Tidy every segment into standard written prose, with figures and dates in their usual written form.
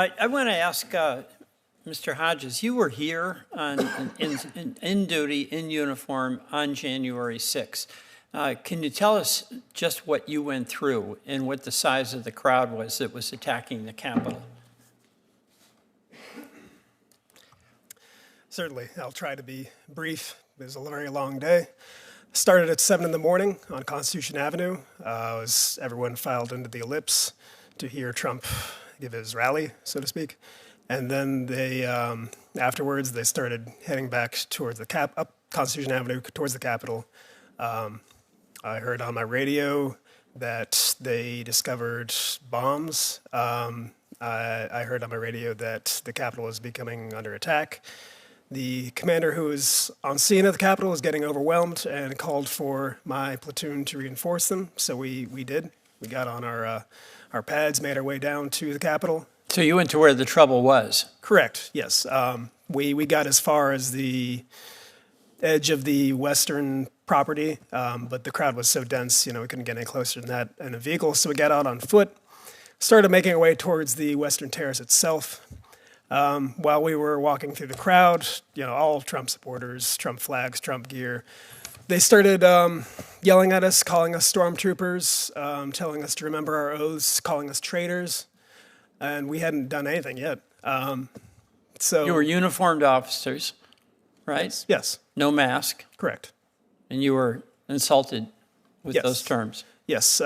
I want to ask Mr. Hodges, you were here in duty, in uniform, on January 6th. Can you tell us just what you went through and what the size of the crowd was that was attacking the Capitol? Certainly. I'll try to be brief. It was a very long day. Started at 7 in the morning on Constitution Avenue. Everyone filed into the ellipse to hear Trump give his rally, so to speak. And then they, afterwards, they started heading back towards up Constitution Avenue towards the Capitol. I heard on my radio that they discovered bombs. I heard on my radio that the Capitol was becoming under attack. The commander who was on scene at the Capitol was getting overwhelmed and called for my platoon to reinforce them. So we did. We got on our pads, made our way down to the Capitol. So you went to where the trouble was? Correct, yes. We got as far as the edge of the western property, but the crowd was so dense, we couldn't get any closer than that in a vehicle. So we got out on foot, started making our way towards the western terrace itself. While we were walking through the crowd, all Trump supporters, Trump flags, Trump gear, they started yelling at us, calling us stormtroopers, telling us to remember our oaths, calling us traitors, and we hadn't done anything yet. So you were uniformed officers, right? Yes. No mask. Correct. And you were insulted with those terms. Yes.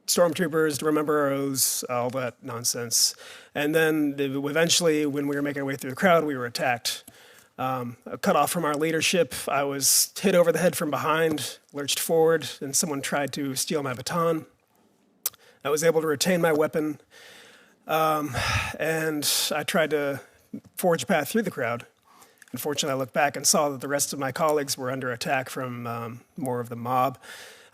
Stormtroopers, to remember our oaths, all that nonsense. And then eventually, when we were making our way through the crowd, we were attacked. Cut off from our leadership. I was hit over the head from behind, lurched forward, and someone tried to steal my baton. I was able to retain my weapon, and I tried to forge a path through the crowd. Unfortunately, I looked back and saw that the rest of my colleagues were under attack from more of the mob.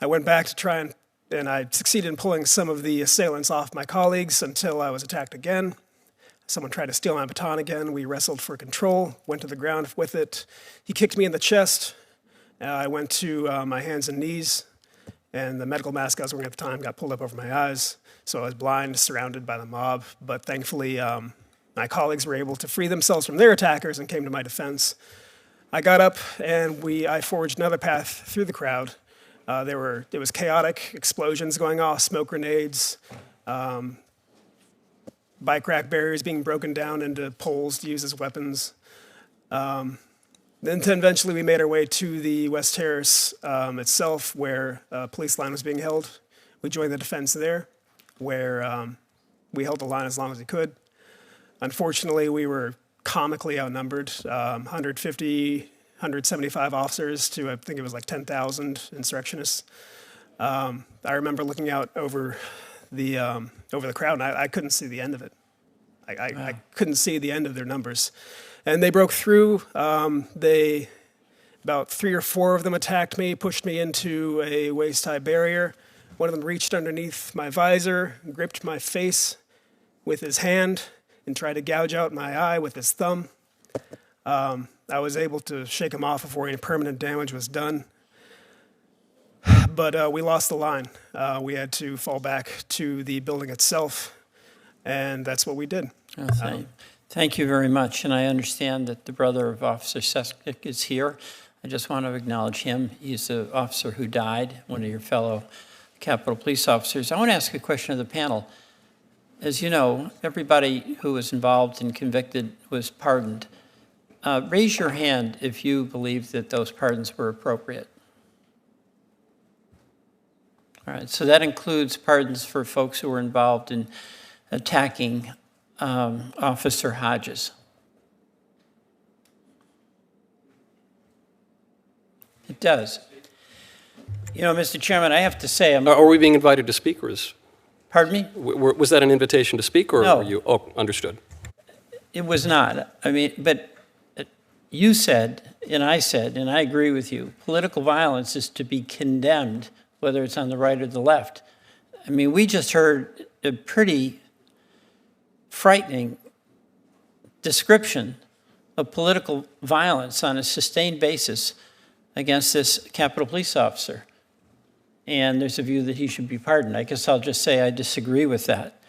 I went back to try and I succeeded in pulling some of the assailants off my colleagues until I was attacked again. Someone tried to steal my baton again. We wrestled for control, went to the ground with it. He kicked me in the chest. I went to my hands and knees, and the medical mask I was wearing at the time got pulled up over my eyes. So I was blind, surrounded by the mob. But thankfully, my colleagues were able to free themselves from their attackers and came to my defense. I got up, and I forged another path through the crowd. It was chaotic, explosions going off, smoke grenades, bike rack barriers being broken down into poles to use as weapons. Then eventually we made our way to the West Terrace itself, where a police line was being held. We joined the defense there, where we held the line as long as we could. Unfortunately, we were comically outnumbered, 150, 175 officers to, I think it was like 10,000 insurrectionists. I remember looking out over the crowd, and I couldn't see the end of it. I couldn't see the end of their numbers. And they broke through. About 3 or 4 of them attacked me, pushed me into a waist-high barrier. One of them reached underneath my visor, gripped my face with his hand, and tried to gouge out my eye with his thumb. I was able to shake him off before any permanent damage was done. But we lost the line. We had to fall back to the building itself, and that's what we did. Thank you very much. And I understand that the brother of Officer Sicknick is here. I just want to acknowledge him. He's the officer who died, one of your fellow Capitol Police officers. I want to ask a question of the panel. As you know, everybody who was involved and convicted was pardoned. Raise your hand if you believe that those pardons were appropriate. All right, so that includes pardons for folks who were involved in attacking Officer Hodges. It does. Mr. Chairman, I have to say, Are we being invited to speak, or is... Pardon me? Was that an invitation to speak, or No. were you... Oh, understood. It was not. But you said, and I agree with you, political violence is to be condemned, whether it's on the right or the left. We just heard a pretty frightening description of political violence on a sustained basis against this Capitol Police officer. And there's a view that he should be pardoned. I guess I'll just say I disagree with that.